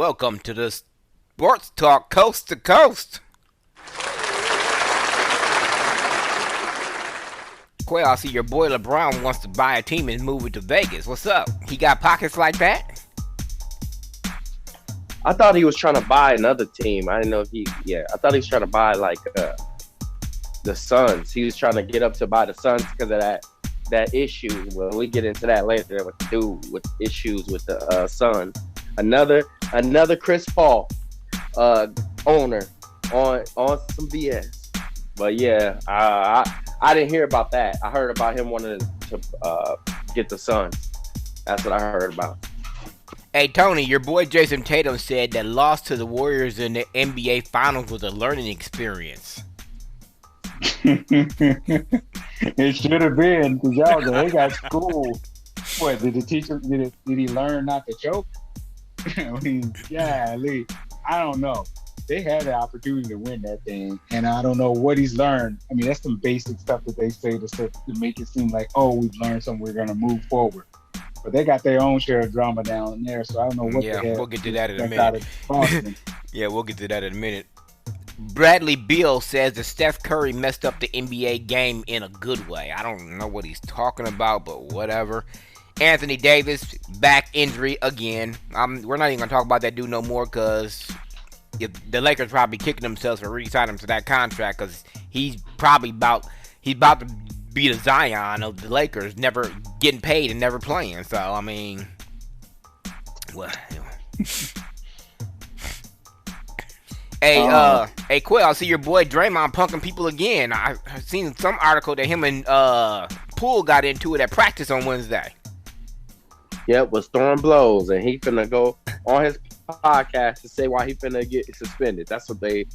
welcome to the Sports Talk Coast to Coast. Quail, I see your boy LeBron wants to buy a team and move it to Vegas. What's up? He got pockets like that? I thought he was trying to buy another team. I didn't know if I thought he was trying to buy the Suns. He was trying to get up to buy the Suns because of that issue. Well, we get into that later. What to do with issues with the Suns? Another Chris Paul owner on some BS. But yeah, I didn't hear about that. I heard about him wanting to get the Suns. That's what I heard about. Hey, Tony, your boy Jason Tatum said that loss to the Warriors in the NBA Finals was a learning experience. It should have been, because they got schooled. What, did the teacher, did he learn not to choke? I mean, I don't know. They had the opportunity to win that thing, and I don't know what he's learned. I mean, that's some basic stuff that they say to make it seem like, oh, we've learned something, we're going to move forward. But they got their own share of drama down there, so I don't know what the hell. We'll get to that in a minute. We'll get to that in a minute. Bradley Beal says that Steph Curry messed up the NBA game in a good way. I don't know what he's talking about, but whatever. Anthony Davis, back injury again. We're not even going to talk about that dude no more because the Lakers probably kicking themselves for re-signing him to that contract because he's about to be the Zion of the Lakers, never getting paid and never playing. So, I mean, well, anyway. Hey, Quill, I see your boy Draymond punking people again. I've seen some article that him and Poole got into it at practice on Wednesday. Yep, was throwing blows, and he finna go on his podcast to say why he finna get suspended. That's what the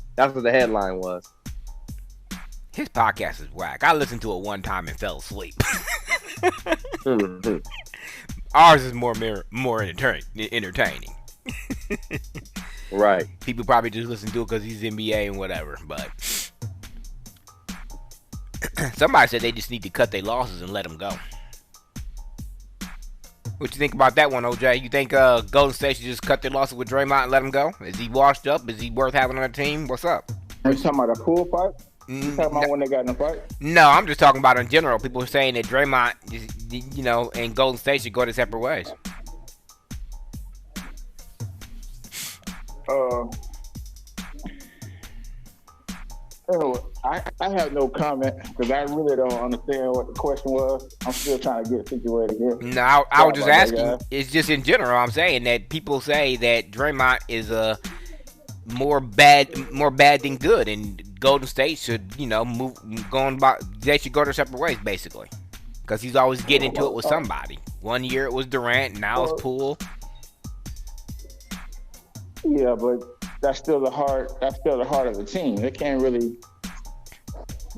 headline was. His podcast is whack. I listened to it one time and fell asleep. Ours is more entertaining. Right. People probably just listen to it because he's NBA and whatever, but somebody said they just need to cut their losses and let them go. What you think about that one, OJ? You think Golden State should just cut their losses with Draymond and let him go? Is he washed up? Is he worth having on a team? What's up? Are you talking about a pool fight? You talking about when they got in a fight? No, I'm just talking about in general. People are saying that Draymond, and Golden State should go their separate ways. I have no comment because I really don't understand what the question was. I'm still trying to get situated here. No, I was just asking. It's just in general. I'm saying that people say that Draymond is more bad than good, and Golden State should, they should go their separate ways basically, because he's always getting into it with somebody. One year it was Durant, now it's Poole. Yeah, but that's still the heart of the team. They can't really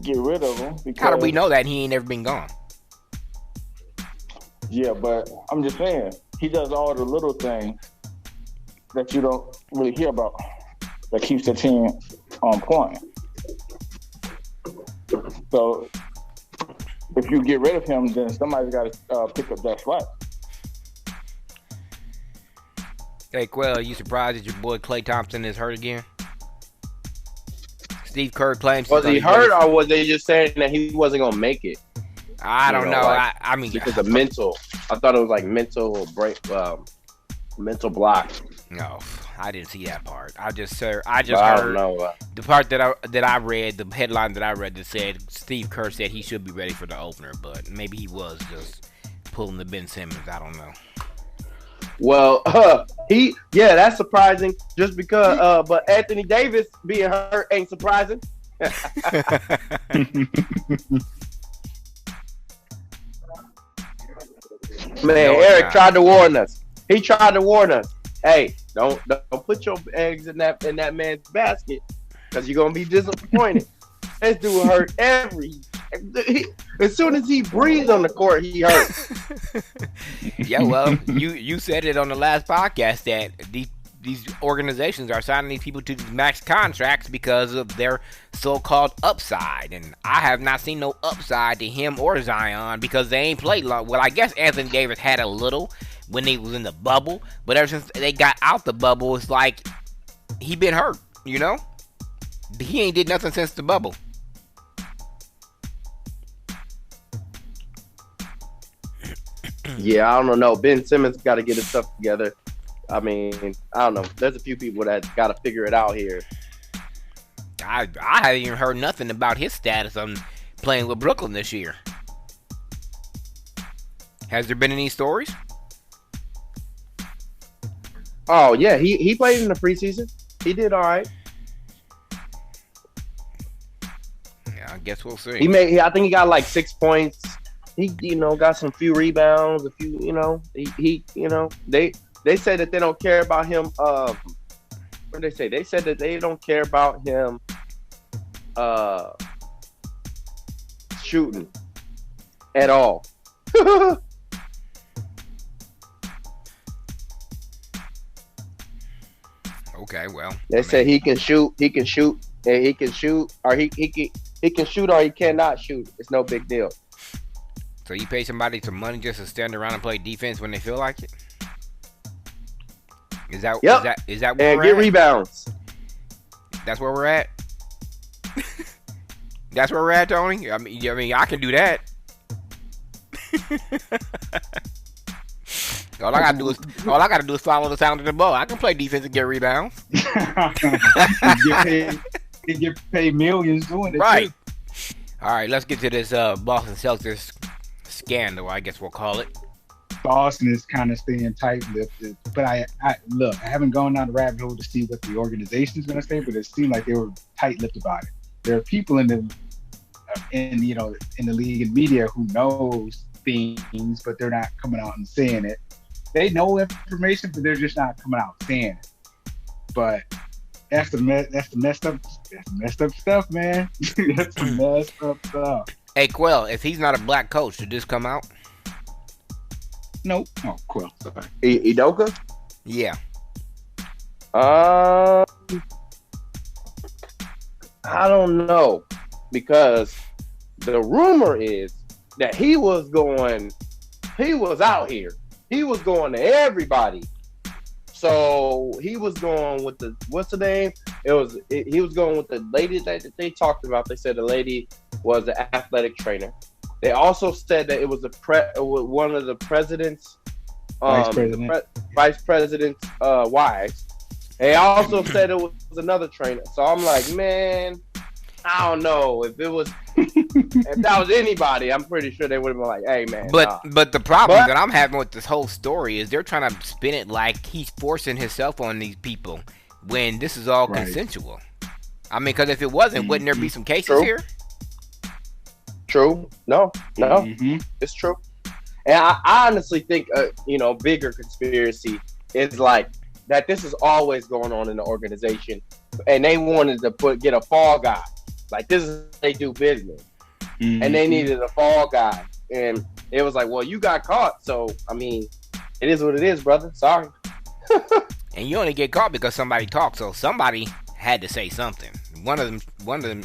get rid of him. How do we know that he ain't ever been gone? Yeah, but I'm just saying, he does all the little things that you don't really hear about that keeps the team on point. So if you get rid of him, then somebody's got to pick up that slack. Hey, Quell, are you surprised that your boy Klay Thompson is hurt again? Steve Kerr claims... Was he hurt, or was they just saying that he wasn't going to make it? I don't know. I mean... Because of mental. I thought it was like mental break, mental block. No, I didn't see that part. I just heard the part that I read, the headline that I read that said Steve Kerr said he should be ready for the opener, but maybe he was just pulling the Ben Simmons. I don't know. Well, that's surprising. Just because, but Anthony Davis being hurt ain't surprising. Man, Eric tried to warn us. He tried to warn us. Hey, don't put your eggs in that man's basket, because you're gonna be disappointed. This dude hurt as soon as he breathed on the court, he hurt. Yeah, well, you said it on the last podcast that these organizations are signing these people to these max contracts because of their so-called upside, and I have not seen no upside to him or Zion because they ain't played long. Well, I guess Anthony Davis had a little when he was in the bubble. But ever since they got out the bubble, it's like he been hurt. You know, he ain't did nothing since the bubble. Yeah, I don't know. Ben Simmons got to get his stuff together. I mean, I don't know. There's a few people that got to figure it out here. I haven't even heard nothing about his status on playing with Brooklyn this year. Has there been any stories? Oh yeah, he played in the preseason. He did all right. Yeah, I guess we'll see. I think he got like 6 points. He got some few rebounds. A few, they said that they don't care about him. What did they say? They said that they don't care about him shooting at all. Okay, well. They said he can shoot, and he can shoot, or he can shoot or he cannot shoot. It's no big deal. So you pay somebody some money just to stand around and play defense when they feel like it? Is that yep. Is that where and we're get at? Rebounds? That's where we're at. That's where we're at, Tony. I mean, I can do that. All I gotta do is follow the sound of the ball. I can play defense and get rebounds. You get paid millions doing it. Right. Too. All right, let's get to this Boston Celtics scandal, I guess we'll call it. Boston is kind of staying tight-lipped, but I haven't gone down the rabbit hole to see what the organization is going to say, but it seemed like they were tight-lipped about it. There are people in the league and media who knows things, but they're not coming out and saying it. They know information, but they're just not coming out saying it. But that's the messed up stuff, man. That's the messed up stuff. Hey, Quell, if he's not a black coach, should this come out? Nope. Oh, Quell. Sorry. Udoka? Yeah. I don't know, because the rumor is that he was out here. He was going to everybody. So he was going with what's the name? He was going with the lady that they talked about. They said the lady was an athletic trainer. They also said that it was one of the president's vice president's wives. They also said it was another trainer. So I'm like, man, I don't know if that was anybody. I'm pretty sure they would have been like, hey, man. But the problem that I'm having with this whole story is they're trying to spin it like he's forcing himself on these people when this is all consensual. I mean, because if it wasn't, wouldn't there be some cases here? True. No, it's true. And I honestly think, bigger conspiracy is like that. This is always going on in the organization, and they wanted to get a fall guy. Like, this is how they do business, and they needed a fall guy, and it was like, well, you got caught, so I mean, it is what it is, brother. Sorry. And you only get caught because somebody talked, so somebody had to say something. One of them.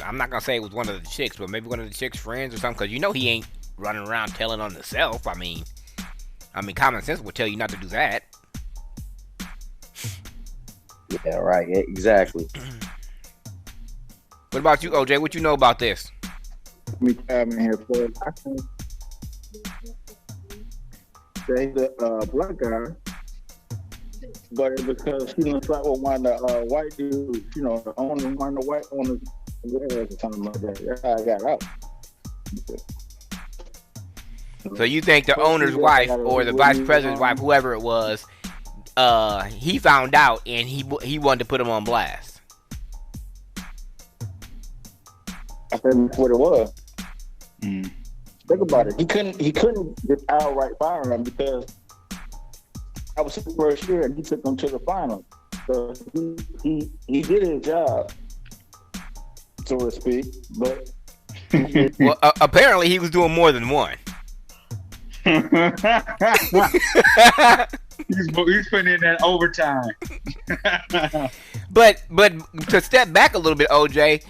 I'm not gonna say it was one of the chicks, but maybe one of the chicks' friends or something. Because he ain't running around telling on himself. I mean, common sense would tell you not to do that. Yeah, right. Exactly. What about you, OJ? What you know about this? Let me come in here for it. I think the black guy, but it's because he didn't fight with one of the white dudes, the owner, one of the white owners, or something like that. That's how I got out. So you think the owner's wife or the vice president's wife, whoever it was, he found out and he wanted to put him on blast? I think that's what it was. Think about it. He couldn't just outright fire him because I was his first year and he took him to the final. So he did his job, so to speak. But well, apparently he was doing more than one. He's putting in that overtime. But to step back a little bit, OJ,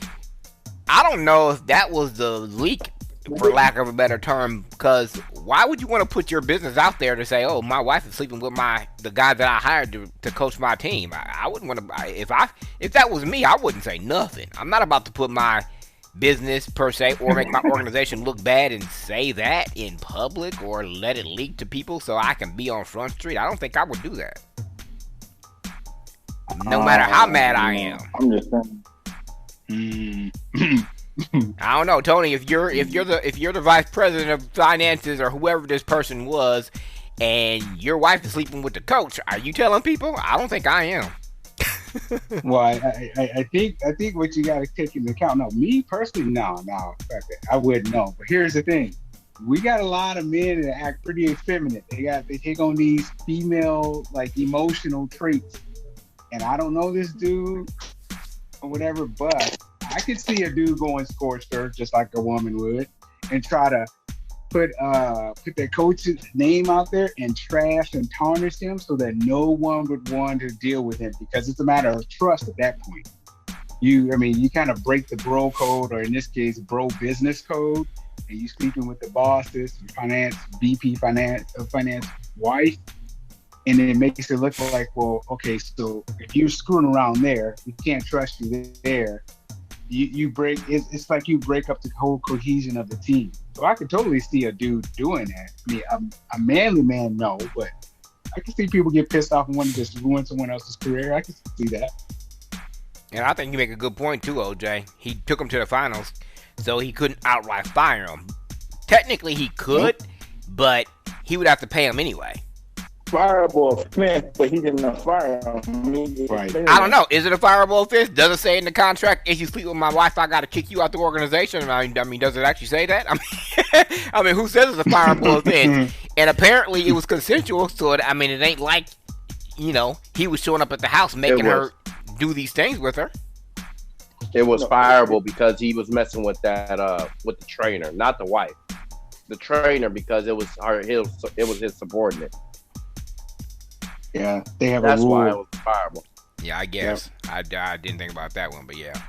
I don't know if that was the leak for lack of a better term, because why would you want to put your business out there to say, oh, my wife is sleeping with the guy that I hired to coach my team? I wouldn't want to. If that was me, I wouldn't say nothing. I'm not about to put my business per se or make my organization look bad and say that in public or let it leak to people so I can be on Front Street. I don't think I would do that. No matter how mad I am. I'm just saying. I don't know, Tony. If you're the vice president of finances or whoever this person was, and your wife is sleeping with the coach, are you telling people? I don't think I am. Well, I think what you got to take into account. No, me personally, no, I wouldn't know. But here's the thing: we got a lot of men that act pretty effeminate. They take on these female like emotional traits, and I don't know this dude or whatever, but I could see a dude going scorched earth just like a woman would, and try to put their coach's name out there and trash and tarnish him so that no one would want to deal with him, because it's a matter of trust at that point. You kind of break the bro code, or in this case, bro business code, and you sleeping with the boss's finance wife, and it makes it look like, well, okay, so if you're screwing around there, we can't trust you there. You break. It's like you break up the whole cohesion of the team. So I could totally see a dude doing that. I mean, a manly man, no, but I can see people get pissed off and want to just ruin someone else's career. I can see that. And I think you make a good point too, OJ. He took him to the finals, so he couldn't outright fire him. Technically, he could, but he would have to pay him anyway. Fireable offense, but he didn't fire him. Right. I don't know. Is it a fireable offense? Does it say in the contract, if you sleep with my wife, I got to kick you out the organization? I mean, does it actually say that? I mean, who says it's a fireable offense? And apparently, it was consensual. So it ain't like, he was showing up at the house making her do these things with her. It was fireable because he was messing with with the trainer, not the wife. The trainer, because it was his subordinate. Yeah, they have That's a rule. why it was fireable. Yeah, I guess. Yep. I didn't think about that one, but yeah.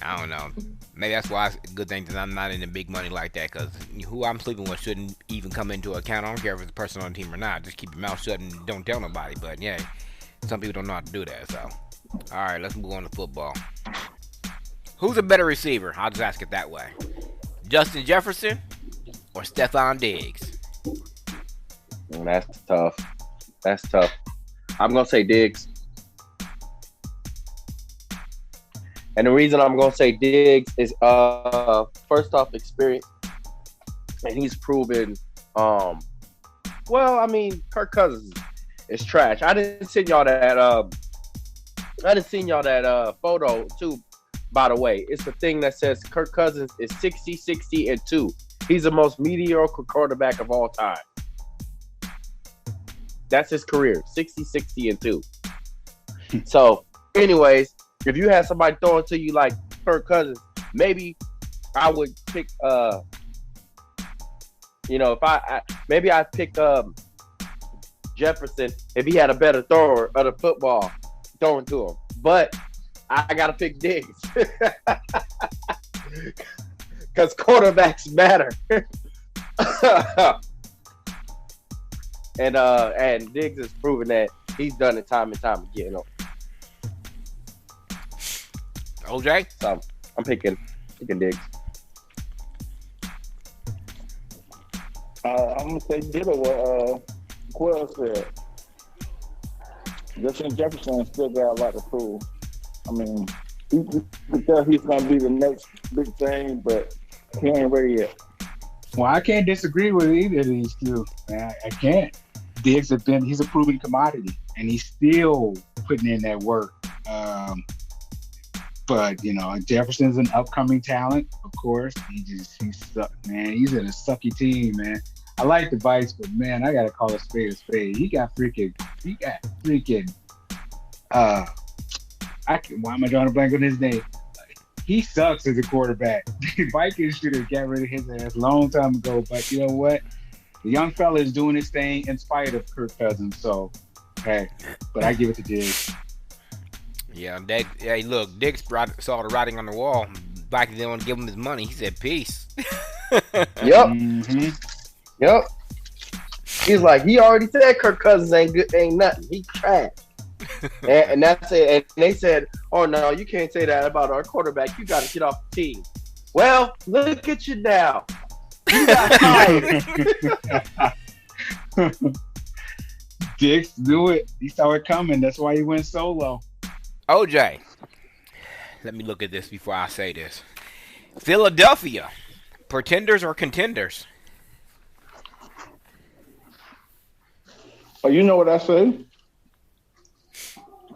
I don't know. Maybe that's why it's a good thing that I'm not into big money like that, because who I'm sleeping with shouldn't even come into account. I don't care if it's a person on the team or not. Just keep your mouth shut and don't tell nobody. But yeah, some people don't know how to do that. So, all right, let's move on to football. Who's a better receiver? I'll just ask it that way. Justin Jefferson or Stephon Diggs? That's tough. I'm going to say Diggs. And the reason I'm going to say Diggs is, first off, experience. And he's proven, Kirk Cousins is trash. I didn't send y'all that photo, too, by the way. It's the thing that says Kirk Cousins is 60, 60, and 2. He's the most mediocre quarterback of all time. That's his career, 60, 60, and 2. So, anyways, if you had somebody throwing to you like Kirk Cousins, maybe I would pick, maybe I'd pick Jefferson if he had a better thrower of the football throwing to him. But I got to pick Diggs because quarterbacks matter. And Diggs has proven that he's done it time and time again. OJ? So I'm picking Diggs. I'm gonna say ditto what Quill said. Justin Jefferson still got a lot to prove. I mean, you can tell he's gonna be the next big thing, but he ain't ready yet. Well, I can't disagree with either of these two. I can't. Diggs he's a proven commodity, and he's still putting in that work. But Jefferson's an upcoming talent, of course. He sucked, man. He's in a sucky team, man. I like the Vice, but man, I gotta call a spade a spade. He got freaking. Why am I drawing a blank on his name? He sucks as a quarterback. The Vikings should have got rid of his ass a long time ago. But you know what? The young fella is doing his thing in spite of Kirk Cousins. So, hey, but I give it to Diggs. Yeah, look, Diggs saw the writing on the wall. Vikings didn't want to give him his money. He said, "Peace." Yep. Mm-hmm. Yep. He's like, he already said Kirk Cousins ain't good, ain't nothing. He trash. and that's it. And they said, "Oh no, you can't say that about our quarterback. You got to get off the team." Well, look at you now. You got fired. Dix knew it. He saw it coming. That's why he went solo. OJ, let me look at this before I say this. Philadelphia, pretenders or contenders? Oh, you know what I say?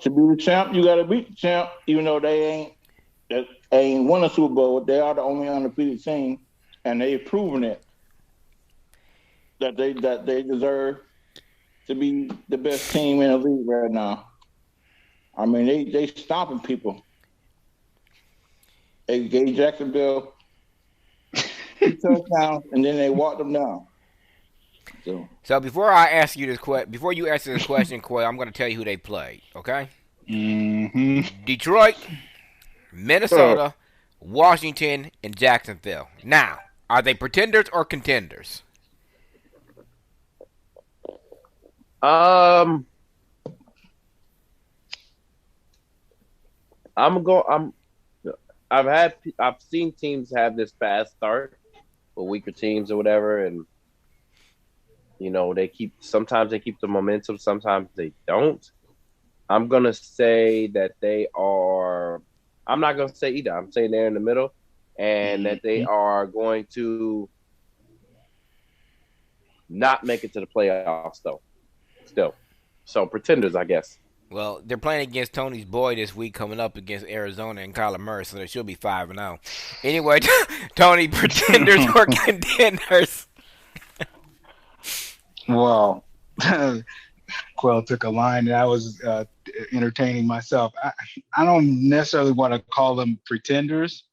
To be the champ, you got to beat the champ. Even though they ain't won a Super Bowl, they are the only undefeated team, and they've proven it that they deserve to be the best team in the league right now. I mean, they stomping people. They gave Jacksonville 2 touchdowns, and then they walked them down. So before I ask you this before you answer this question, Quay, I'm going to tell you who they played. Okay? Mm-hmm. Detroit, Minnesota, Washington, and Jacksonville. Now, are they pretenders or contenders? I've seen teams have this fast start for weaker teams or whatever, and sometimes they keep the momentum, sometimes they don't. I'm gonna say that they are. I'm not gonna say either. I'm saying they're in the middle, and that they are going to not make it to the playoffs though. Still, so pretenders, I guess. Well, they're playing against Tony's boy this week, coming up against Arizona and Kyler Murray, so they should be 5-0. Anyway, Tony, pretenders or contenders? Well, Quill took a line that I was entertaining myself. I don't necessarily want to call them pretenders.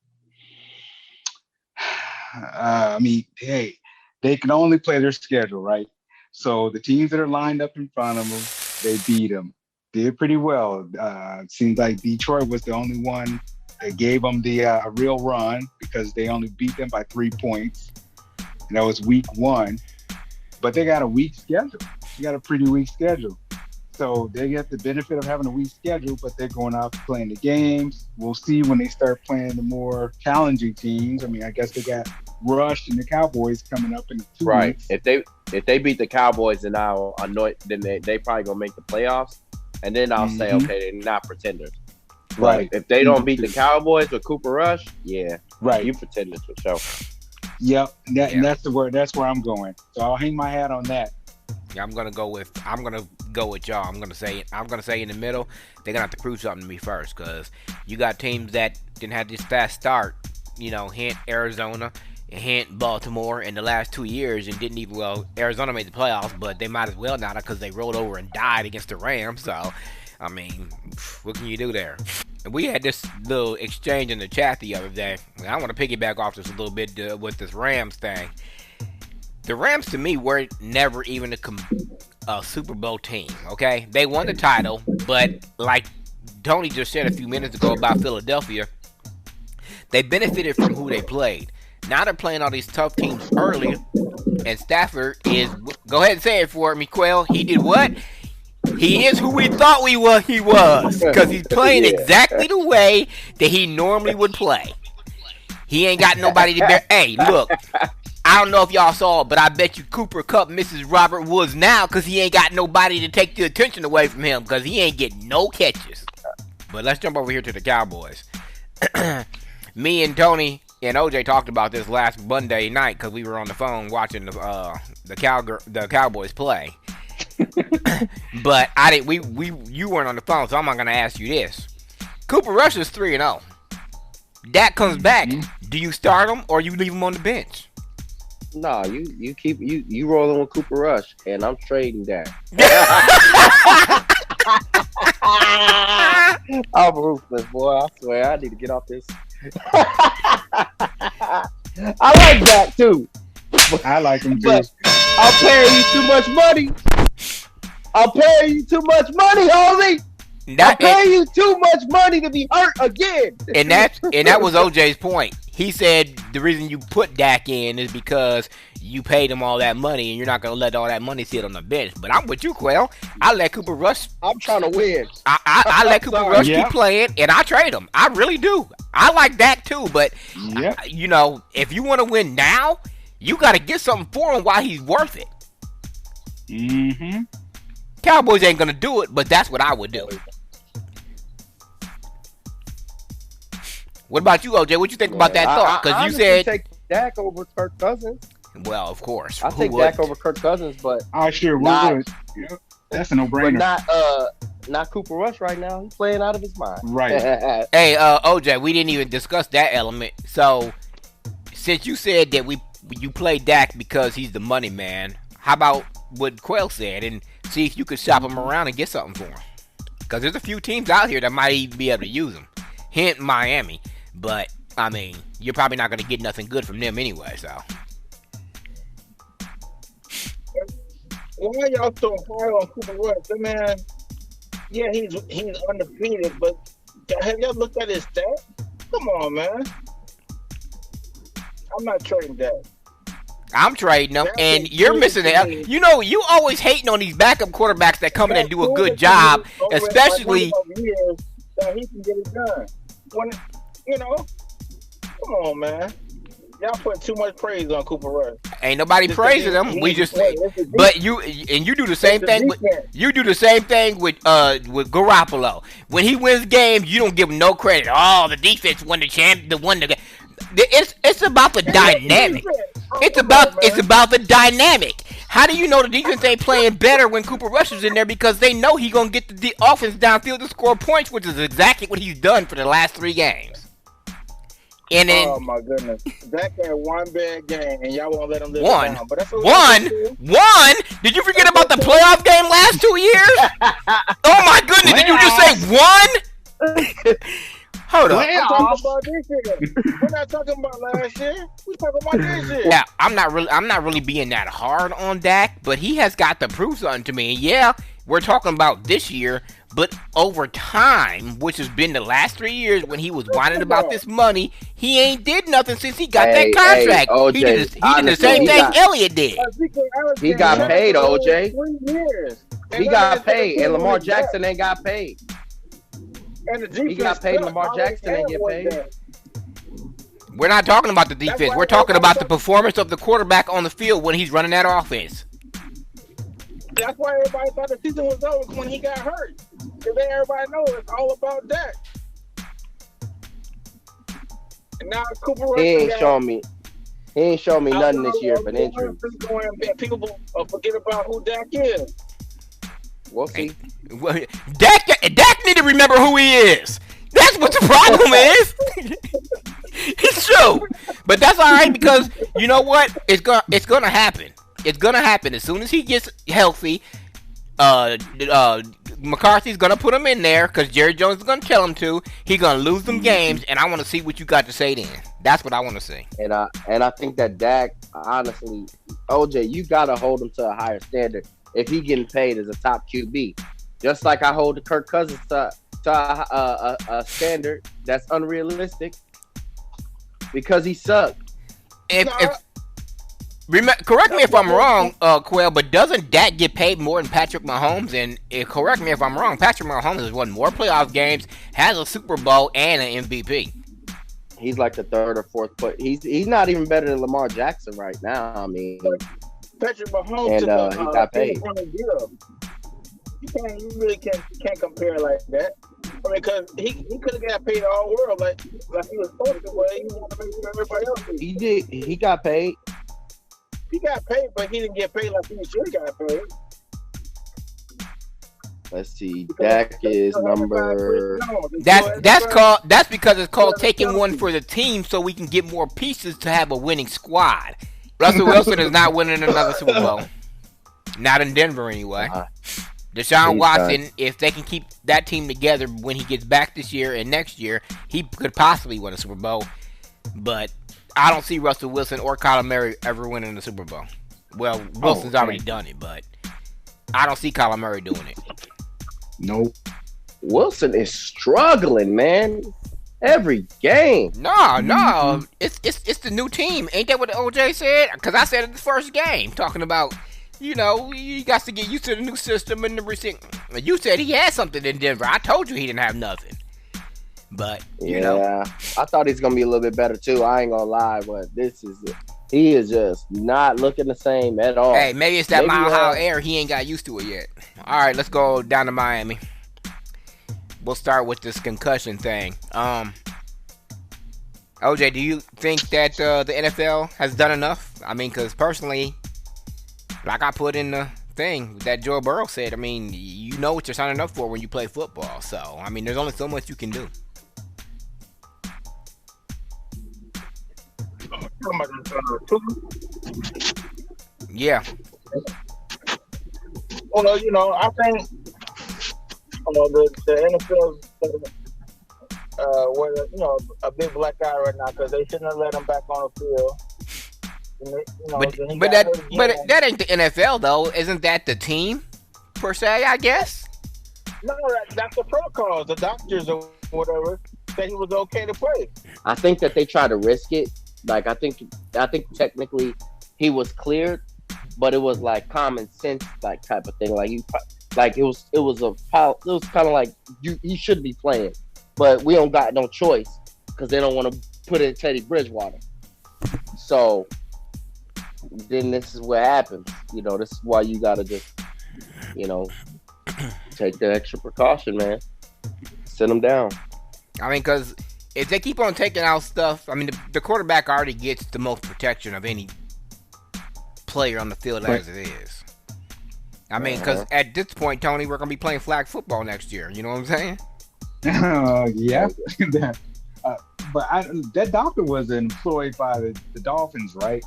I mean, hey, they can only play their schedule, right? So the teams that are lined up in front of them, they beat them. Did pretty well. It seems like Detroit was the only one that gave them the real run because they only beat them by 3 points. And that was week 1. But they got a weak schedule. They got a pretty weak schedule. So they get the benefit of having a weak schedule, but they're going out playing the games. We'll see when they start playing the more challenging teams. I mean, I guess they got Rush and the Cowboys coming up in 2 weeks. If they beat the Cowboys, then then they probably gonna make the playoffs. And then I'll say, okay, they're not pretenders. Right. If they don't beat the Cowboys with Cooper Rush, yeah, right, you pretenders for sure. Yep, and that's the word. That's where I'm going. So I'll hang my hat on that. Yeah, I'm gonna go with y'all. I'm gonna say in the middle, they're gonna have to prove something to me first, because you got teams that didn't have this fast start. Hint Arizona, hint Baltimore in the last 2 years, and didn't even. Well, Arizona made the playoffs, but they might as well not, because they rolled over and died against the Rams. So, I mean, what can you do there? And we had this little exchange in the chat the other day. I want to piggyback off this a little bit with this Rams thing. The Rams, to me, were never even a Super Bowl team, okay? They won the title, but like Tony just said a few minutes ago about Philadelphia, they benefited from who they played. Now they're playing all these tough teams early, and Stafford is... Go ahead and say it for me, Quail. He did what? He is who we thought he was, because he's playing exactly the way that he normally would play. He ain't got nobody to bear. Hey, look, I don't know if y'all saw it, but I bet you Cooper Kupp misses Robert Woods now because he ain't got nobody to take the attention away from him, because he ain't getting no catches. But let's jump over here to the Cowboys. Me and Tony and OJ talked about this last Monday night because we were on the phone watching the Cowboys play. But you weren't on the phone, so I'm not gonna ask you this. Cooper Rush is 3-0. Dak comes back. Do you start him or you leave him on the bench? No, you keep rolling with Cooper Rush, and I'm trading Dak. I'm ruthless, boy. I swear, I need to get off this. I like Dak too. I like him too. But I'm paying you too much money. I'm paying you too much money, homie. I pay you too much money to be hurt again. And that was OJ's point. He said the reason you put Dak in is because you paid him all that money, and you're not gonna let all that money sit on the bench. But I'm with you, Quell. I let Cooper Rush. I'm trying to win. I let Cooper Rush keep playing, and I trade him. I really do. I like Dak too, but you know, if you want to win now, you got to get something for him while he's worth it. Mm-hmm. Cowboys ain't gonna do it, but that's what I would do. What about you, OJ? What you think about that thought? Because you said take Dak over Kirk Cousins. Well, of course. I take Dak over Kirk Cousins, but I sure would. That's a no-brainer. But not Cooper Rush right now. He's playing out of his mind. Right. Hey, OJ, we didn't even discuss that element. So, since you said that you play Dak because he's the money man, how about what Quell said and see if you could shop him around and get something for him? Because there's a few teams out here that might even be able to use him. Hint, Miami. But, I mean, you're probably not going to get nothing good from them anyway, so. Why y'all so high on Cooper Rush? The man, yeah, he's undefeated, but have y'all looked at his stats? Come on, man. I'm not trading that. I'm trading them, and you're missing it. You know, you always hating on these backup quarterbacks that come in and do a good job, especially. That he can get it done. When, you know, come on, man. Y'all put too much praise on Cooper Rush. Ain't nobody praising him. We just, but you do the same thing. You do the same thing with Garoppolo. When he wins games, you don't give him no credit. Oh, the defense won the champ. It's about the dynamic. It's about the dynamic. How do you know the defense ain't playing better when Cooper Rush is in there? Because they know he's gonna get the offense downfield to score points, which is exactly what he's done for the last 3 games. And then, oh my goodness, Dak had one bad game, and y'all won't let him live one. Down. But that's One. Did you forget about the playoff game last 2 years? Oh my goodness! Did you just say one? Hold on. We're talking about this year. We're not talking about last year. We're talking about this year. Yeah, I'm not really being that hard on Dak, but he has got to prove something to me. Yeah, we're talking about this year, but over time, which has been the last 3 years when he was whining about this money, he ain't did nothing since he got that contract. OJ, he did the same thing Elliott did. He got paid, OJ. He got paid, and Lamar Jackson ain't got paid. He got paid. Lamar Jackson ain't get paid. We're not talking about the defense. We're talking about the performance of the quarterback on the field when he's running that offense. That's why everybody thought the season was over when he got hurt. Because everybody knows it's all about that. And now Cooper Rush. He ain't shown me nothing this year but injury. People forget about who Dak is. We'll see. Dak need to remember who he is. That's what the problem is. It's true, but that's all right because you know what? It's gonna happen. It's gonna happen as soon as he gets healthy. McCarthy's gonna put him in there because Jerry Jones is gonna tell him to. He's gonna lose them games, and I want to see what you got to say then. That's what I want to see. And I think that Dak, honestly, OJ, you gotta hold him to a higher standard if he getting paid as a top QB. Just like I hold the Kirk Cousins to a standard that's unrealistic because he sucked. Correct me if I'm wrong, Quell, but doesn't Dak get paid more than Patrick Mahomes? And correct me if I'm wrong, Patrick Mahomes has won more playoff games, has a Super Bowl, and an MVP. He's like the third or fourth put. He's not even better than Lamar Jackson right now. I mean, Patrick Mahomes and he got paid. You really can't compare like that. I mean, because he could have got paid all world like he was supposed to. Well, he wanted to make sure everybody else did. He did. He got paid. He got paid, but he didn't get paid like he should have got paid. Let's see. Dak is number. That's because it's called taking one for the team, so we can get more pieces to have a winning squad. Russell Wilson is not winning another Super Bowl. Not in Denver anyway. Deshaun Watson, if they can keep that team together when he gets back this year and next year, he could possibly win a Super Bowl. But I don't see Russell Wilson or Kyler Murray ever winning the Super Bowl. Well, Wilson's already done it, but I don't see Kyler Murray doing it. Nope. Wilson is struggling, man. Every game. No, it's the new team. Ain't that what OJ said? Because I said it the first game, talking about, you got to get used to the new system and everything. You said he had something in Denver. I told you he didn't have nothing. But I thought he's gonna be a little bit better too. I ain't gonna lie, but he is just not looking the same at all. Hey, maybe it's that mile air. He ain't got used to it yet. All right, let's go down to Miami. We'll start with this concussion thing. OJ, do you think that the NFL has done enough? I mean, because personally, like I put in the thing that Joe Burrow said, I mean, you know what you're signing up for when you play football. So, I mean, there's only so much you can do. Yeah. Well, I think the NFL was a big black guy right now because they shouldn't have let him back on the field. But that ain't the NFL though. Isn't that the team per se? I guess. No, that's the protocols. The doctors or whatever said he was okay to play. I think that they try to risk it. Like I think technically he was cleared, but it was like common sense like type of thing. Like it was kind of like he should be playing, but we don't got no choice because they don't want to put in Teddy Bridgewater. So then this is what happens. This is why you gotta just take the extra precaution, man. Send them down. I mean, because if they keep on taking out stuff, I mean, the quarterback already gets the most protection of any player on the field as it is. I mean, because at this point, Tony, we're going to be playing flag football next year. You know what I'm saying? Yeah. But that doctor was employed by the Dolphins, right?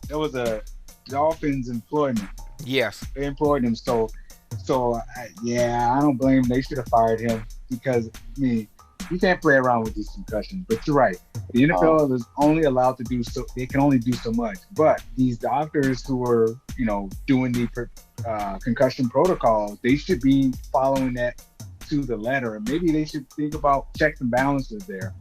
There was a Dolphins employment. Yes. They employed him. So I don't blame him. They should have fired him because, I mean, you can't play around with these concussions. But you're right. The NFL is only allowed to do so. They can only do so much. But these doctors who are, doing the concussion protocols, they should be following that to the letter. And maybe they should think about checks and balances there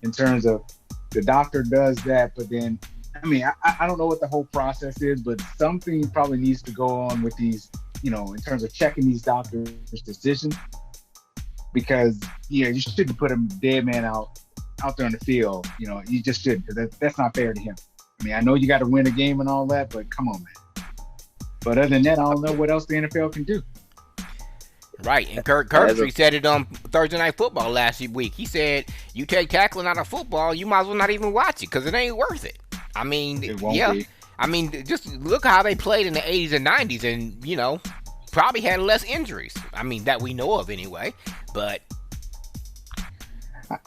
in terms of the doctor does that. But then, I mean, I don't know what the whole process is, but something probably needs to go on with these, in terms of checking these doctors' decisions. Because you shouldn't put a dead man out there on the field. You just shouldn't, because that's not fair to him. I mean, I know you got to win a game and all that, but come on, man. But other than that, I don't know what else the NFL can do. Right, and Kirktree said it on Thursday Night Football last week. He said, you take tackling out of football, you might as well not even watch it, because it ain't worth it. I mean, be. I mean, just look how they played in the 80s and 90s, and, probably had less injuries. I mean, that we know of anyway. But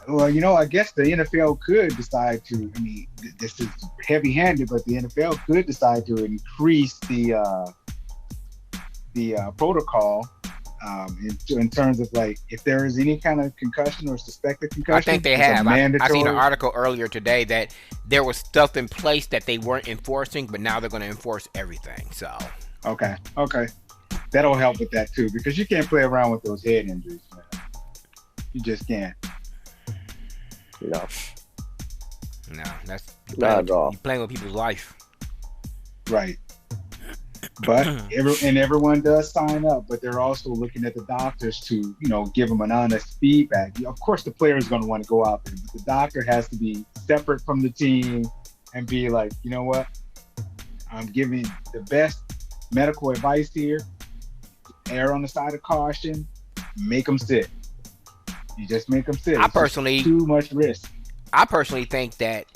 well, I guess the NFL could decide to. I mean, this is heavy-handed, but the NFL could decide to increase the protocol in terms of like if there is any kind of concussion or suspected concussion. I think they have. I seen an article earlier today that there was stuff in place that they weren't enforcing, but now they're going to enforce everything. So okay. That'll help with that too, because you can't play around with those head injuries, man. You just can't. No, that's not at all. You're playing with people's life, right? But everyone does sign up, but they're also looking at the doctors to, give them an honest feedback. Of course, the player is going to want to go out there, but the doctor has to be separate from the team and be like, you know what? I'm giving the best medical advice here. Err on the side of caution. Make them sit. You just make them sit. Too much risk. I personally think that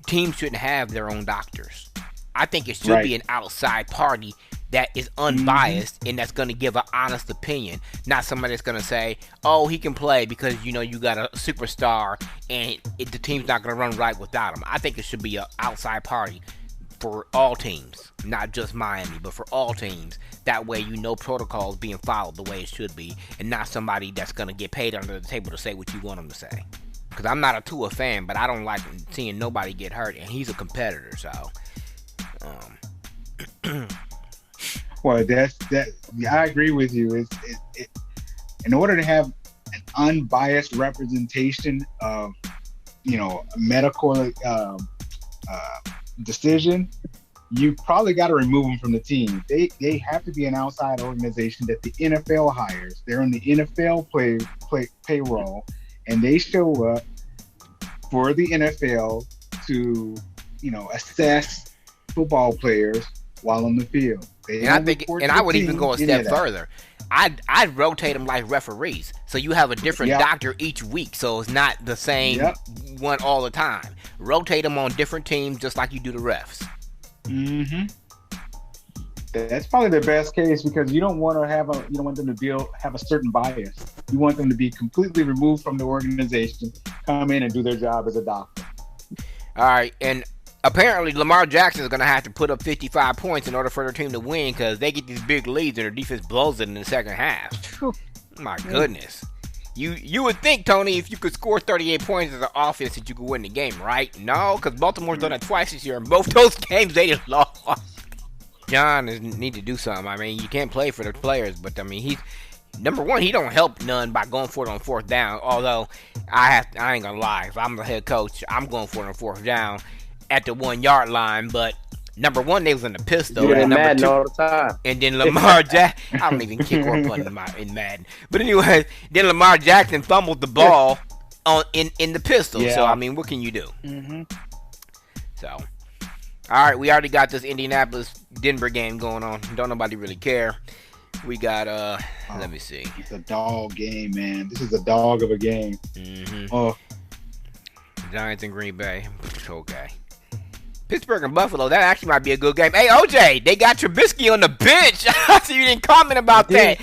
teams shouldn't have their own doctors. I think it should be an outside party that is unbiased and that's going to give an honest opinion, not somebody that's going to say, oh, he can play because, you got a superstar and the team's not going to run right without him. I think it should be an outside party for all teams, not just Miami, but for all teams. That way, protocol is being followed the way it should be, and not somebody that's going to get paid under the table to say what you want them to say. Because I'm not a Tua fan, but I don't like seeing nobody get hurt, and he's a competitor, so. Well, that. Yeah, I agree with you. In order to have an unbiased representation of medical decision, you probably got to remove them from the team. They have to be an outside organization that the NFL hires. They're on the NFL payroll, and they show up for the NFL to assess football players while on the field. I would even go a step further. I'd rotate them like referees, so you have a different doctor each week, so it's not the same one all the time. Rotate them on different teams, just like you do the refs. Mm-hmm. That's probably the best case, because you don't want them to have a certain bias. You want them to be completely removed from the organization, come in and do their job as a doctor. All right, and apparently Lamar Jackson is going to have to put up 55 points in order for their team to win, because they get these big leads and their defense blows it in the second half. My goodness. You would think, Tony, if you could score 38 points as an offense, that you could win the game, right? No, because Baltimore's done it twice this year. In both those games, they just lost. John need to do something. I mean, you can't play for the players, but I mean, he's number one. He don't help none by going for it on fourth down. Although I ain't gonna lie, if I'm the head coach, I'm going for it on fourth down at the 1 yard line. But number one, they was in the pistol. Yeah, and number Madden two, all the time. And then Lamar Jackson, I don't even kick or punt in Madden. But anyway, then Lamar Jackson fumbled the ball in the pistol. Yeah. So I mean, what can you do? Mm-hmm. So, all right, we already got this Indianapolis-Denver game going on. Don't nobody really care. We got let me see. It's a dog game, man. This is a dog of a game. Mm-hmm. Oh, Giants and Green Bay. Okay. Pittsburgh and Buffalo, that actually might be a good game. Hey, OJ, they got Trubisky on the bench. So you didn't comment about that.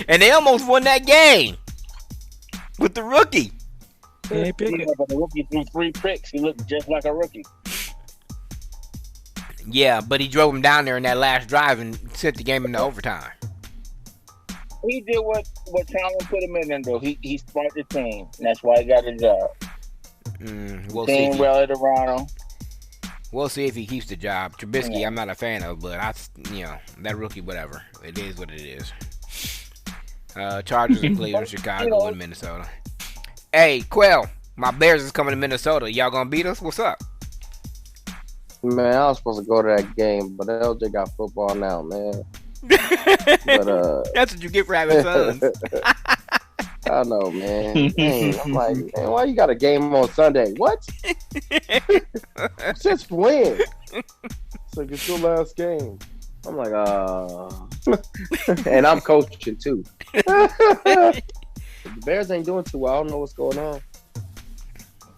And they almost won that game with the rookie. Yeah, But the rookie threw 3 picks. He looked just like a rookie. Yeah, but he drove him down there in that last drive and sent the game into overtime. He did what Tomlin put him in and do. He sparked the team. And that's why he got the job. We'll Team see. rallied around him. We'll see if he keeps the job. Trubisky, I'm not a fan of, but that rookie, whatever. It is what it is. Chargers in Cleveland, Chicago, and Minnesota. Hey, Quell, my Bears is coming to Minnesota. Y'all gonna beat us? What's up? Man, I was supposed to go to that game, but LJ got football now, man. But that's what you get for having sons. I know, man. Dang, I'm like, man, why you got a game on Sunday? What? Since when? It's like, it's your last game. I'm like, and I'm coaching too. The Bears ain't doing too well. I don't know what's going on.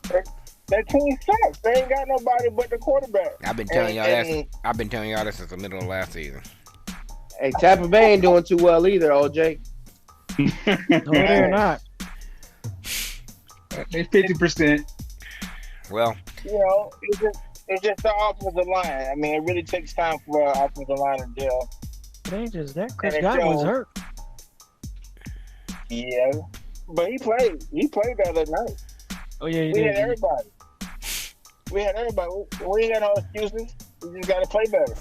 That team sucks. They ain't got nobody but the quarterback. I've been telling y'all this since the middle of last season. Hey, Tampa Bay ain't doing too well either, OJ. No, they're not. They're 50%. Well, it's just the offensive line. I mean, it really takes time for our offensive line to deal. It ain't just that. Chris And it Godwin's shows. hurt. Yeah, but he played. He played the other night. Oh yeah, he We had did. everybody. We ain't got no excuses. We just got to play better.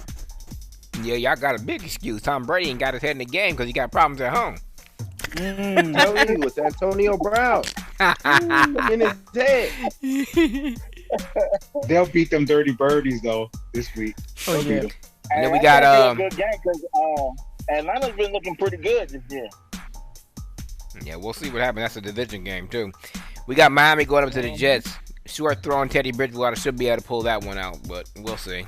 yeah, y'all got a big excuse. Tom Brady ain't got his head in the game because he got problems at home. Tell you, it's Antonio Brown. In his head. They'll beat them dirty birdies though this week. Oh They'll beat yeah. 'em. And then we That's got, gonna be a good game because Atlanta's been looking pretty good this year. Yeah, we'll see what happens. That's a division game, too. We got Miami going up to the Jets. Short throw on Teddy Bridgewater. Should be able to pull that one out, but we'll see.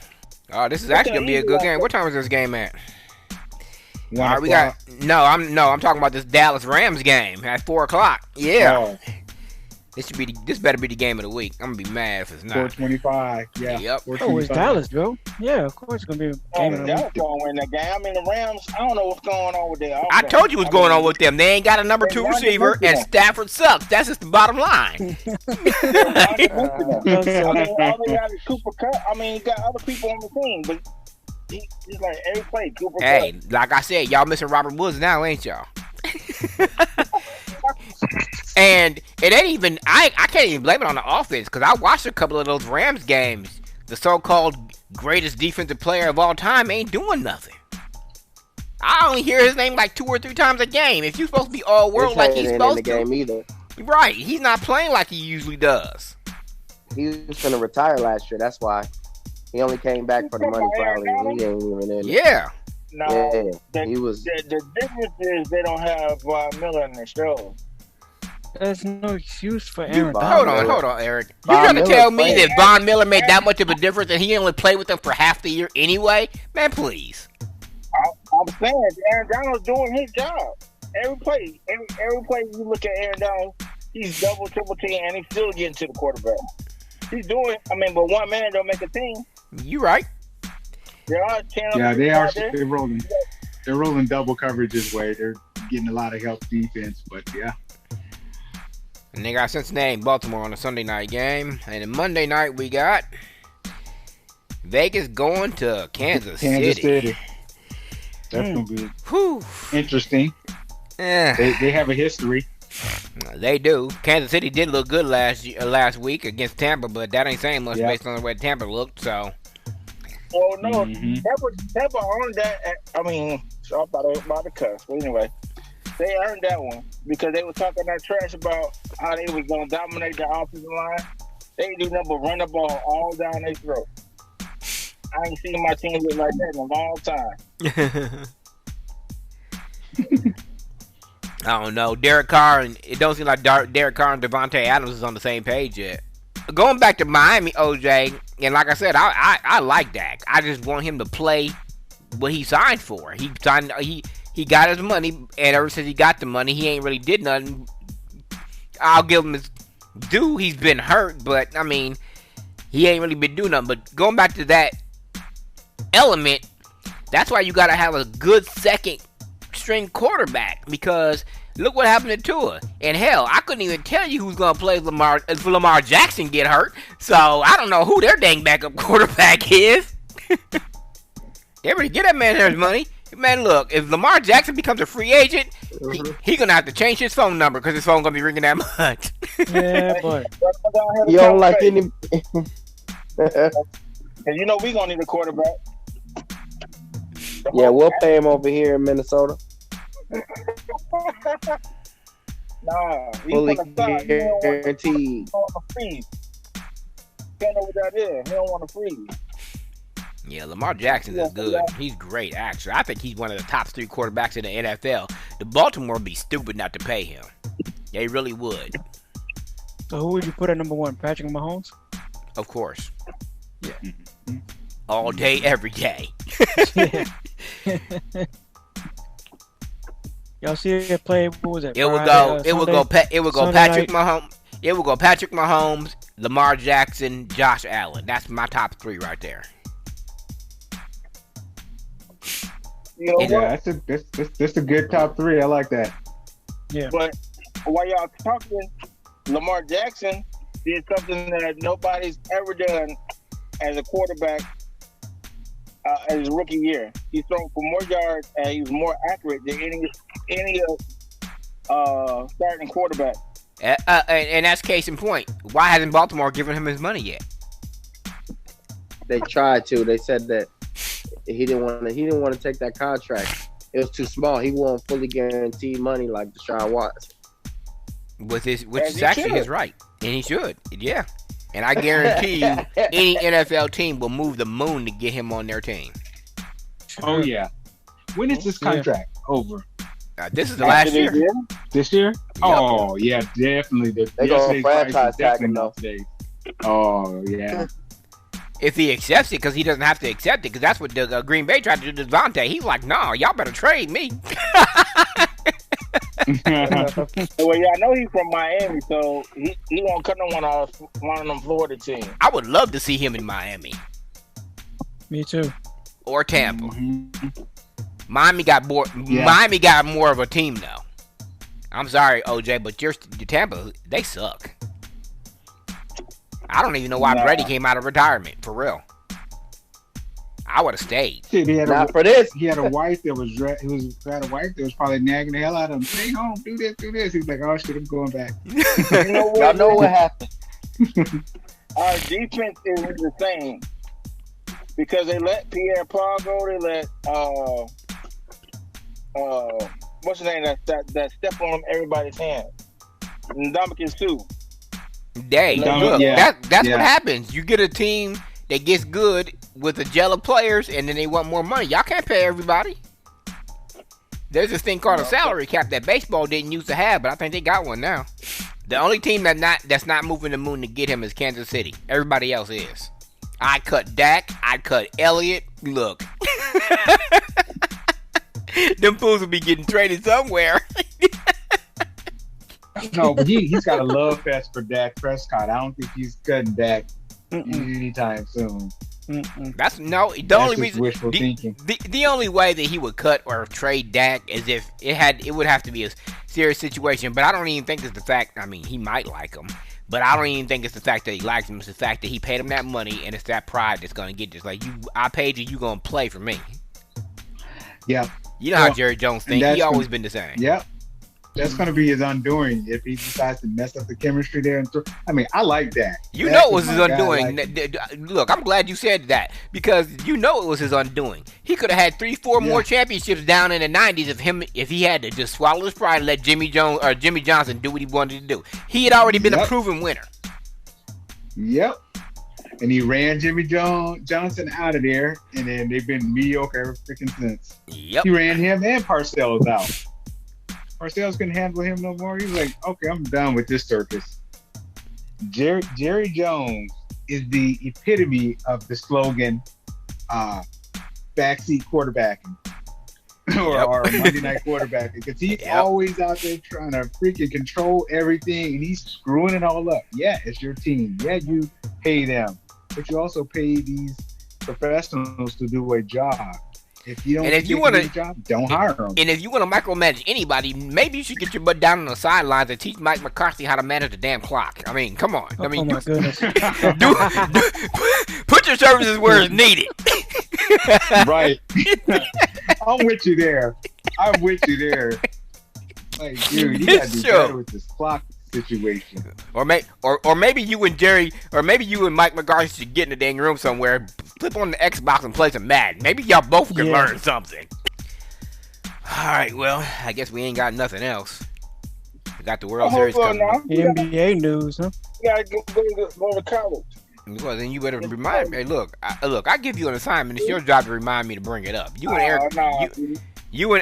This is actually going to be a good game. What time is this game at? 1 All right, we o'clock. got I'm talking about this Dallas Rams game at 4:00. Yeah. Oh, This better be the game of the week. I'm going to be mad if it's not. 425. Yeah. Yep. Oh, it's 425. Dallas, Joe. Yeah, of course it's gonna be a game of the Dallas week. gonna win that game. I mean, the Rams. I don't know what's going on with their offense. I told you what's going on with them. They ain't got a number 2 receiver, and Stafford sucks. That's just the bottom line. All they got is Cooper Cup. I mean, you got other people on the team, but he's like every play Cooper Hey, Cup. like I said, y'all missing Robert Woods now, ain't y'all? And it ain't even, I can't even blame it on the offense, because I watched a couple of those Rams games. The so-called greatest defensive player of all time ain't doing nothing. I only hear his name like 2 or 3 times a game. If you're supposed to be all world like he's supposed in the game either. Right, he's not playing like he usually does. He was gonna retire last year. That's why he only came back for the money. Probably he ain't even in. Yeah. No, he was. The difference is they don't have Von Miller in the show. There's no excuse for Aaron. Hold on, Eric. You trying to tell me that Von Miller made that much of a difference and he only played with them for half the year anyway? Man, please. I'm saying Aaron Donald's doing his job. Every play you look at Aaron Donald, he's double, triple team, and he's still getting to the quarterback. He's doing. I mean, but one man don't make a team. You right. There are they are. They're rolling. They're rolling double coverage this way. They're getting a lot of help defense, but yeah. And they got Cincinnati and Baltimore on a Sunday night game. And then Monday night we got Vegas going to Kansas City. That's going to be interesting. Yeah. They have a history. They do. Kansas City did look good last week against Tampa, but that ain't saying much based on the way Tampa looked. So. Oh no, Tampa earned that. I mean, I'm about to cuss. But anyway, they earned that one because they were talking that trash about how they was gonna dominate the offensive line. They didn't do nothing but run the ball all down their throat. I ain't seen my team look like that in a long time. I don't know. Derek Carr, and it don't seem like Derek Carr and Devontae Adams is on the same page yet. Going back to Miami, OJ, and like I said, I like Dak. I just want him to play what he signed for. He got his money, and ever since he got the money, he ain't really did nothing. I'll give him his due. He's been hurt, but I mean, he ain't really been doing nothing. But going back to that element, that's why you got to have a good second string quarterback, because look what happened to Tua. And hell, I couldn't even tell you who's going to play Lamar if Lamar Jackson get hurt. So I don't know who their dang backup quarterback is. They already get that man his money. Man, look, if Lamar Jackson becomes a free agent, he going to have to change his phone number because his phone going to be ringing that much. Yeah, but you don't like any. And you know we going to need a quarterback. Yeah, we'll pay him over here in Minnesota. Nah, fully guaranteed. He don't want to freeze. Can't know what that is. He don't want to freeze. Yeah, Lamar Jackson is good. He's great, actually. I think he's one of the top 3 quarterbacks in the NFL. The Baltimore would be stupid not to pay him. They really would. So who would you put at number 1? Patrick Mahomes? Of course. Yeah. All day, every day. Y'all see it play? What was it? It would go Patrick Mahomes. It would go Patrick Mahomes, Lamar Jackson, Josh Allen. That's my top 3 right there. You know what? That's a good top 3. I like that. Yeah. But while y'all talking, Lamar Jackson did something that nobody's ever done as a quarterback as his rookie year. He's thrown for more yards and he was more accurate than any starting quarterback. And that's case in point. Why hasn't Baltimore given him his money yet? They tried to. They said that he didn't want to take that contract. It was too small. He wanted fully guaranteed money like Deshaun Watson. Which is actually his right. And he should. Yeah. And I guarantee you, any NFL team will move the moon to get him on their team. Oh, yeah. When is this contract over? This is the last year. This year? Yep. Oh, yeah, definitely. They're going to franchise tag him, though. Oh, yeah. If he accepts it, because he doesn't have to accept it, because that's what the Green Bay tried to do to Devontae. He's like, no, y'all better trade me. Well, yeah, I know he's from Miami, so he won't cut one of them Florida teams. I would love to see him in Miami. Me too. Or Tampa. Mm-hmm. Miami got more of a team, though. I'm sorry, OJ, but your Tampa, they suck. I don't even know why Brady came out of retirement, for real. I would have stayed. He had for this. He had a wife that was probably nagging the hell out of him. Stay home, do this. He's like, oh shit, I'm going back. Y'all know what happened. Our defense is the same because they let Pierre Paul go. They let what's his name that step on everybody's hand? Ndamukong Suh. Look, that's what happens. You get a team that gets good with a gel of players, and then they want more money. Y'all can't pay everybody. There's this thing called a salary cap that baseball didn't used to have, but I think they got one now. The only team that's not moving the moon to get him is Kansas City. Everybody else is. I cut Dak. I cut Elliott. Look. Them fools will be getting traded somewhere. No, but he's got a love fest for Dak Prescott. I don't think he's cutting Dak anytime soon. The only reason the only way that he would cut or trade Dak is if it would have to be a serious situation. But I don't even think it's the fact. I mean, he might like him, but I don't even think it's the fact that he likes him. It's the fact that he paid him that money, and it's that pride that's gonna get this. Like I paid you, you gonna play for me. Yeah. You know how Jerry Jones thinks. He always been the same. Yep. That's going to be his undoing if he decides to mess up the chemistry there. I mean, I like that. You know it was his undoing. Look, I'm glad you said that because you know it was his undoing. He could have had 3-4 more championships down in the 90s if he had to just swallow his pride and let Jimmy Johnson do what he wanted to do. He had already been a proven winner. Yep. And he ran Jimmy Johnson out of there, and then they've been mediocre ever freaking since. Yep. He ran him and Parcells out. Parcells couldn't handle him no more. He's like, okay, I'm done with this circus. Jerry Jones is the epitome of the slogan, backseat quarterbacking or Monday night quarterbacking, because he's always out there trying to freaking control everything, and he's screwing it all up. Yeah, it's your team. Yeah, you pay them, but you also pay these professionals to do a job. If you don't do a job, don't hire them. And if you want to micromanage anybody, maybe you should get your butt down on the sidelines and teach Mike McCarthy how to manage the damn clock. I mean, come on. I mean, my goodness. Put your services where it's needed. Right. I'm with you there. Like, dude, you got to do better with this clock situation. Or maybe you and Jerry, or maybe you and Mike McCarthy should get in the dang room somewhere, flip on the Xbox and play some Madden. Maybe y'all both can learn something. All right, well, I guess we ain't got nothing else. We got the World Series coming up. NBA news, huh? You gotta go to college. Well, then you better remind me. Hey, look, I give you an assignment. It's your job to remind me to bring it up. You and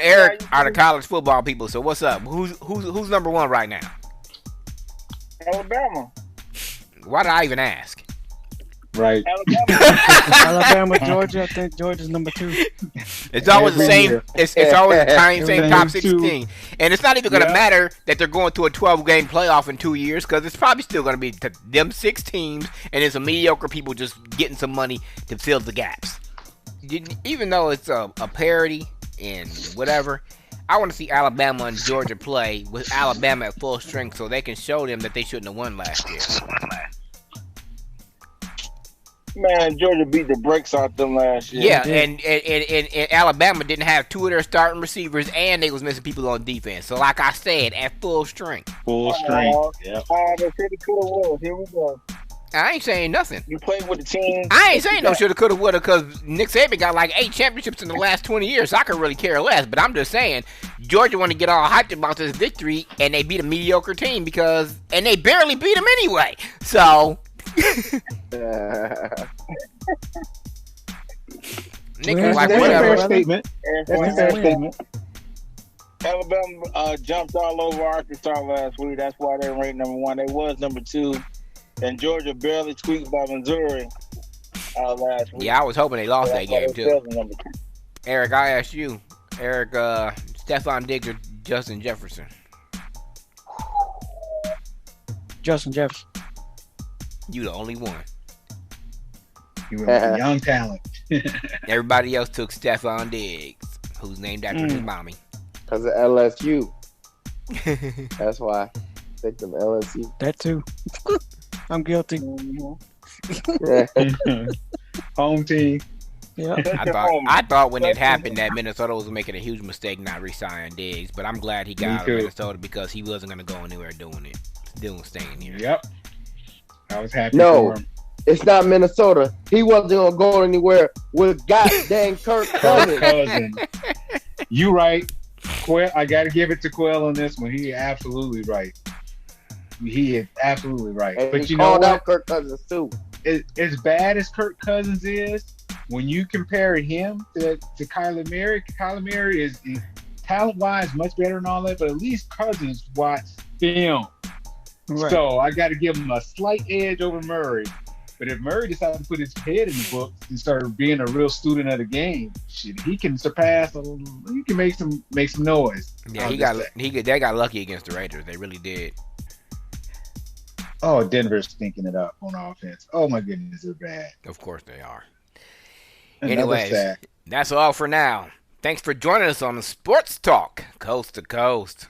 Eric are the college football people. So what's up? Who's number one right now? Alabama. Why did I even ask? Right. Alabama, Georgia. I think Georgia's number 2. It's always the same. It's always the same top 16, and it's not even going to matter that they're going to a 12-game playoff in 2 years because it's probably still going to be them 6 teams, and it's a mediocre people just getting some money to fill the gaps. Even though it's a parity and whatever, I want to see Alabama and Georgia play with Alabama at full strength so they can show them that they shouldn't have won last year. Man, Georgia beat the brakes out them last year. Yeah, and Alabama didn't have 2 of their starting receivers, and they was missing people on defense. So, like I said, at full strength. Full strength. Yeah. They said it coulda woulda. Here we go. I ain't saying nothing. You played with the team. I ain't saying no shoulda, coulda, woulda, because Nick Saban got like 8 championships in the last 20 years, so I could really care less. But I'm just saying, Georgia want to get all hyped about this victory, and they beat a mediocre team and they barely beat them anyway. So. Nick, that's a fair statement. Alabama jumped all over Arkansas last week. That's why they ranked number 1. They was number 2. And Georgia barely squeaked by Missouri last week. Yeah, I was hoping they lost that game too. Eric, I asked you. Eric, Stephon Diggs or Justin Jefferson? Justin Jefferson. You the only one. You were a young talent. Everybody else took Stephon Diggs, who's named after his mommy. Because of LSU. That's why. Take them LSU. That too. I'm guilty. Home team. Yeah. I thought when it happened that Minnesota was making a huge mistake not re-signing Diggs, but I'm glad he got out of Minnesota because he wasn't going to go anywhere staying here. Yep. I was happy for him. It's not Minnesota. He wasn't going to go anywhere with goddamn Kirk Cousins. You right. Quell, I got to give it to Quell on this one. He is absolutely right. He is absolutely right. And but he you know called what? out Kirk Cousins too. As bad as Kirk Cousins is, when you compare him to Kyler Murray is talent-wise much better than all that, but at least Cousins watched film. Right. So I got to give him a slight edge over Murray. But if Murray decides to put his head in the books and start being a real student of the game, shit, he can surpass. He can make some noise. Yeah, they got lucky against the Raiders. They really did. Oh, Denver's stinking it up on offense. Oh my goodness, they're bad. Of course they are. Anyways, that's all for now. Thanks for joining us on the Sports Talk, Coast to Coast.